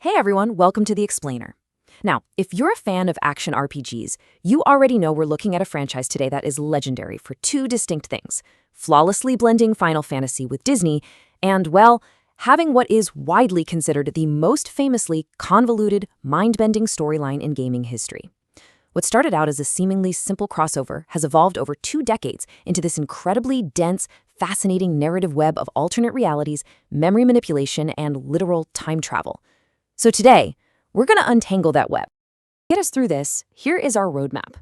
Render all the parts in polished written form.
Hey everyone, welcome to The Explainer. Now, if you're a fan of action RPGs, you already know we're looking at a franchise today that is legendary for two distinct things: flawlessly blending Final Fantasy with Disney, and, well, having what is widely considered the most famously convoluted, mind-bending storyline in gaming history. What started out as a seemingly simple crossover has evolved over 2 decades into this incredibly dense, fascinating narrative web of alternate realities, memory manipulation, and literal time travel. So today, we're going to untangle that web. To get us through this, here is our roadmap.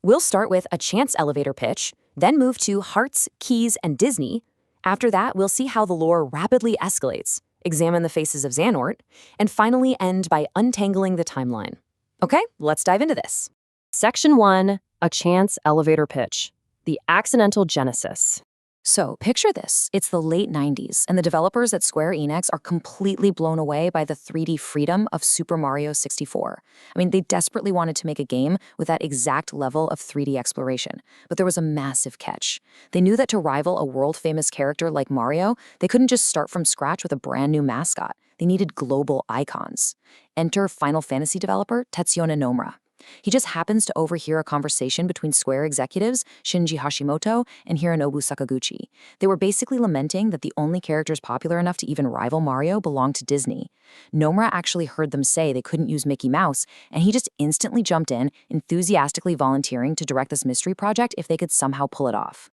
We'll start with a chance elevator pitch, then move to hearts, keys, and Disney. After that, we'll see how the lore rapidly escalates, examine the faces of Xehanort, and finally end by untangling the timeline. Okay, let's dive into this. Section 1, a chance elevator pitch, the accidental genesis. So, picture this. It's the late 90s, and the developers at Square Enix are completely blown away by the 3D freedom of Super Mario 64. They desperately wanted to make a game with that exact level of 3D exploration, but there was a massive catch. They knew that to rival a world-famous character like Mario, they couldn't just start from scratch with a brand new mascot. They needed global icons. Enter Final Fantasy developer Tetsuya Nomura. He just happens to overhear a conversation between Square executives Shinji Hashimoto and Hironobu Sakaguchi. They were basically lamenting that the only characters popular enough to even rival Mario belonged to Disney. Nomura actually heard them say they couldn't use Mickey Mouse, and he just instantly jumped in, enthusiastically volunteering to direct this mystery project if they could somehow pull it off.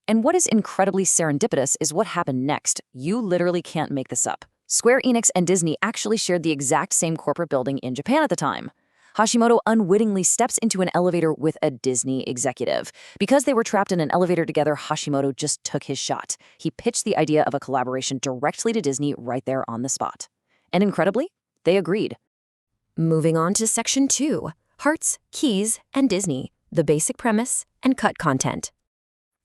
And what is incredibly serendipitous is what happened next. You literally can't make this up. Square Enix and Disney actually shared the exact same corporate building in Japan at the time. Hashimoto unwittingly steps into an elevator with a Disney executive. Because they were trapped in an elevator together, Hashimoto just took his shot. He pitched the idea of a collaboration directly to Disney right there on the spot. And incredibly, they agreed. Moving on to Section 2, Hearts, Keys, and Disney, the basic premise and cut content.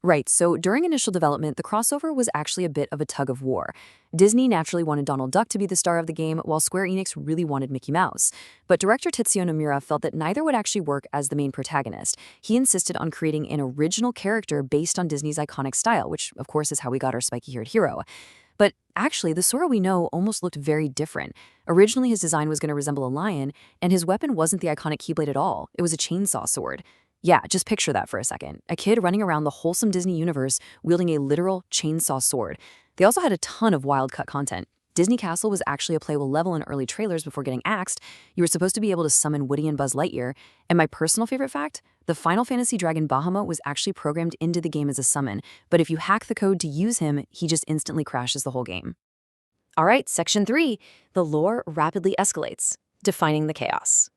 Right, so during initial development, the crossover was actually a bit of a tug of war. Disney naturally wanted Donald Duck to be the star of the game, while Square Enix really wanted Mickey Mouse. But director Tetsuya Nomura felt that neither would actually work as the main protagonist. He insisted on creating an original character based on Disney's iconic style, which of course is how we got our spiky-haired hero. But actually, the Sora we know almost looked very different. Originally, his design was going to resemble a lion, and his weapon wasn't the iconic Keyblade at all. It was a chainsaw sword. Yeah, just picture that for a second. A kid running around the wholesome Disney universe wielding a literal chainsaw sword. They also had a ton of wild cut content. Disney Castle was actually a playable level in early trailers before getting axed. You were supposed to be able to summon Woody and Buzz Lightyear. And my personal favorite fact, the Final Fantasy dragon Bahamut was actually programmed into the game as a summon. But if you hack the code to use him, he just instantly crashes the whole game. All right, Section 3, the lore rapidly escalates, defining the chaos.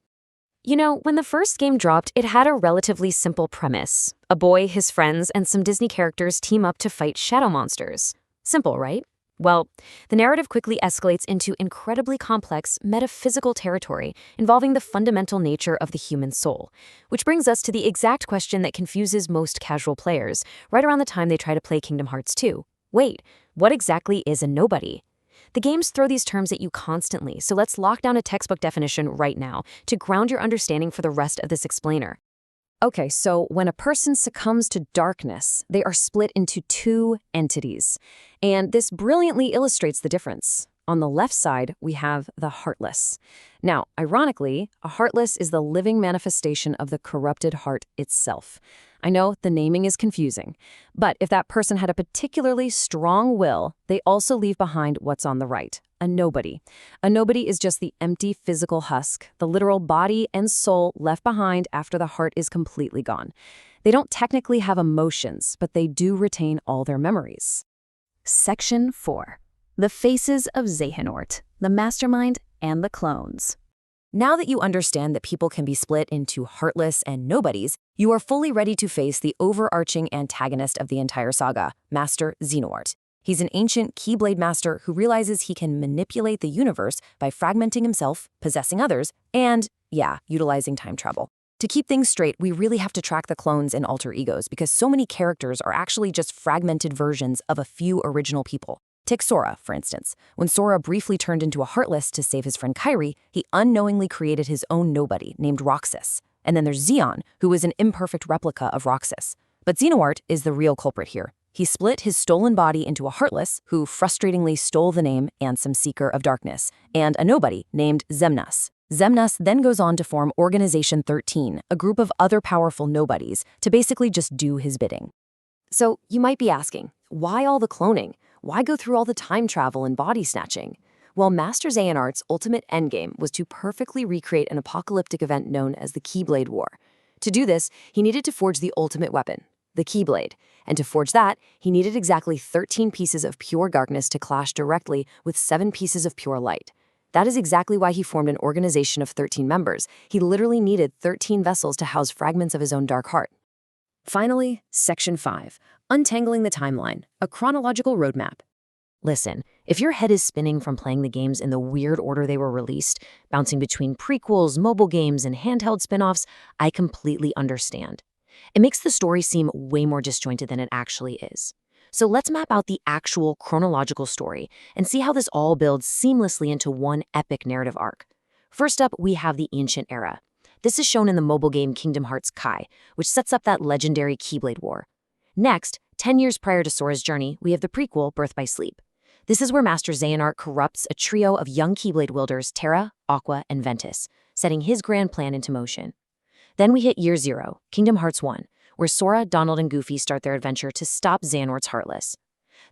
When the first game dropped, it had a relatively simple premise. A boy, his friends, and some Disney characters team up to fight shadow monsters. Simple, right? Well, the narrative quickly escalates into incredibly complex, metaphysical territory involving the fundamental nature of the human soul. Which brings us to the exact question that confuses most casual players, right around the time they try to play Kingdom Hearts 2. Wait, what exactly is a nobody? The games throw these terms at you constantly, so let's lock down a textbook definition right now to ground your understanding for the rest of this explainer. Okay, so when a person succumbs to darkness, they are split into 2 entities. And this brilliantly illustrates the difference. On the left side, we have the heartless. Now, ironically, a heartless is the living manifestation of the corrupted heart itself. I know the naming is confusing, but if that person had a particularly strong will, they also leave behind what's on the right, a nobody. A nobody is just the empty physical husk, the literal body and soul left behind after the heart is completely gone. They don't technically have emotions, but they do retain all their memories. Section 4. The faces of Xehanort, the mastermind, and the clones. Now that you understand that people can be split into heartless and nobodies, you are fully ready to face the overarching antagonist of the entire saga, Master Xehanort. He's an ancient Keyblade master who realizes he can manipulate the universe by fragmenting himself, possessing others, and, utilizing time travel. To keep things straight, we really have to track the clones and alter egos because so many characters are actually just fragmented versions of a few original people. Take Sora, for instance. When Sora briefly turned into a Heartless to save his friend Kairi, he unknowingly created his own nobody named Roxas. And then there's Xeon, who is an imperfect replica of Roxas. But Xehanort is the real culprit here. He split his stolen body into a Heartless, who frustratingly stole the name Ansem Seeker of Darkness, and a nobody named Xemnas. Xemnas then goes on to form Organization XIII, a group of other powerful nobodies, to basically just do his bidding. So you might be asking, why all the cloning? Why go through all the time travel and body snatching? Well, Master Xehanart's ultimate endgame was to perfectly recreate an apocalyptic event known as the Keyblade War. To do this, he needed to forge the ultimate weapon, the Keyblade. And to forge that, he needed exactly 13 pieces of pure darkness to clash directly with 7 pieces of pure light. That is exactly why he formed an organization of 13 members. He literally needed 13 vessels to house fragments of his own dark heart. Finally, Section 5, Untangling the Timeline, a chronological roadmap. Listen, if your head is spinning from playing the games in the weird order they were released, bouncing between prequels, mobile games, and handheld spin-offs, I completely understand. It makes the story seem way more disjointed than it actually is. So let's map out the actual chronological story and see how this all builds seamlessly into one epic narrative arc. First up, we have the Ancient Era. This is shown in the mobile game Kingdom Hearts Kai, which sets up that legendary Keyblade War. Next, 10 years prior to Sora's journey, we have the prequel Birth by Sleep. This is where Master Xehanart corrupts a trio of young Keyblade wielders Terra, Aqua, and Ventus, setting his grand plan into motion. Then we hit Year Zero, Kingdom Hearts I, where Sora, Donald, and Goofy start their adventure to stop Xehanort's Heartless.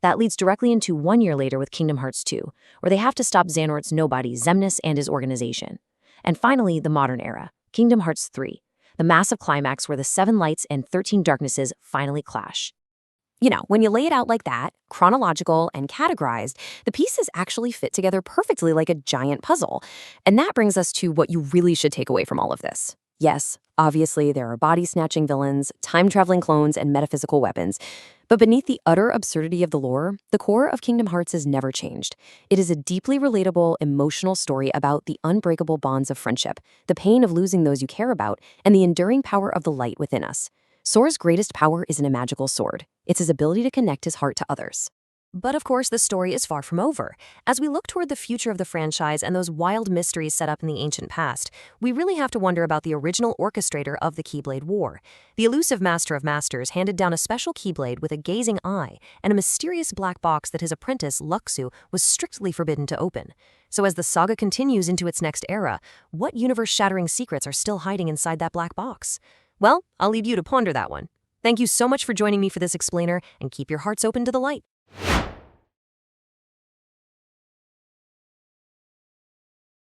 That leads directly into 1 year later with Kingdom Hearts II, where they have to stop Xehanort's nobody, Xemnas, and his organization. And finally, the modern era, Kingdom Hearts III, the massive climax where the 7 lights and 13 darknesses finally clash. You know, when you lay it out like that, chronological and categorized, the pieces actually fit together perfectly like a giant puzzle. And that brings us to what you really should take away from all of this. Yes, obviously there are body-snatching villains, time-traveling clones, and metaphysical weapons. But beneath the utter absurdity of the lore, the core of Kingdom Hearts has never changed. It is a deeply relatable, emotional story about the unbreakable bonds of friendship, the pain of losing those you care about, and the enduring power of the light within us. Sora's greatest power isn't a magical sword. It's his ability to connect his heart to others. But of course, the story is far from over. As we look toward the future of the franchise and those wild mysteries set up in the ancient past, we really have to wonder about the original orchestrator of the Keyblade War. The elusive Master of Masters handed down a special Keyblade with a gazing eye and a mysterious black box that his apprentice, Luxu, was strictly forbidden to open. So as the saga continues into its next era, what universe-shattering secrets are still hiding inside that black box? Well, I'll leave you to ponder that one. Thank you so much for joining me for this explainer, and keep your hearts open to the light.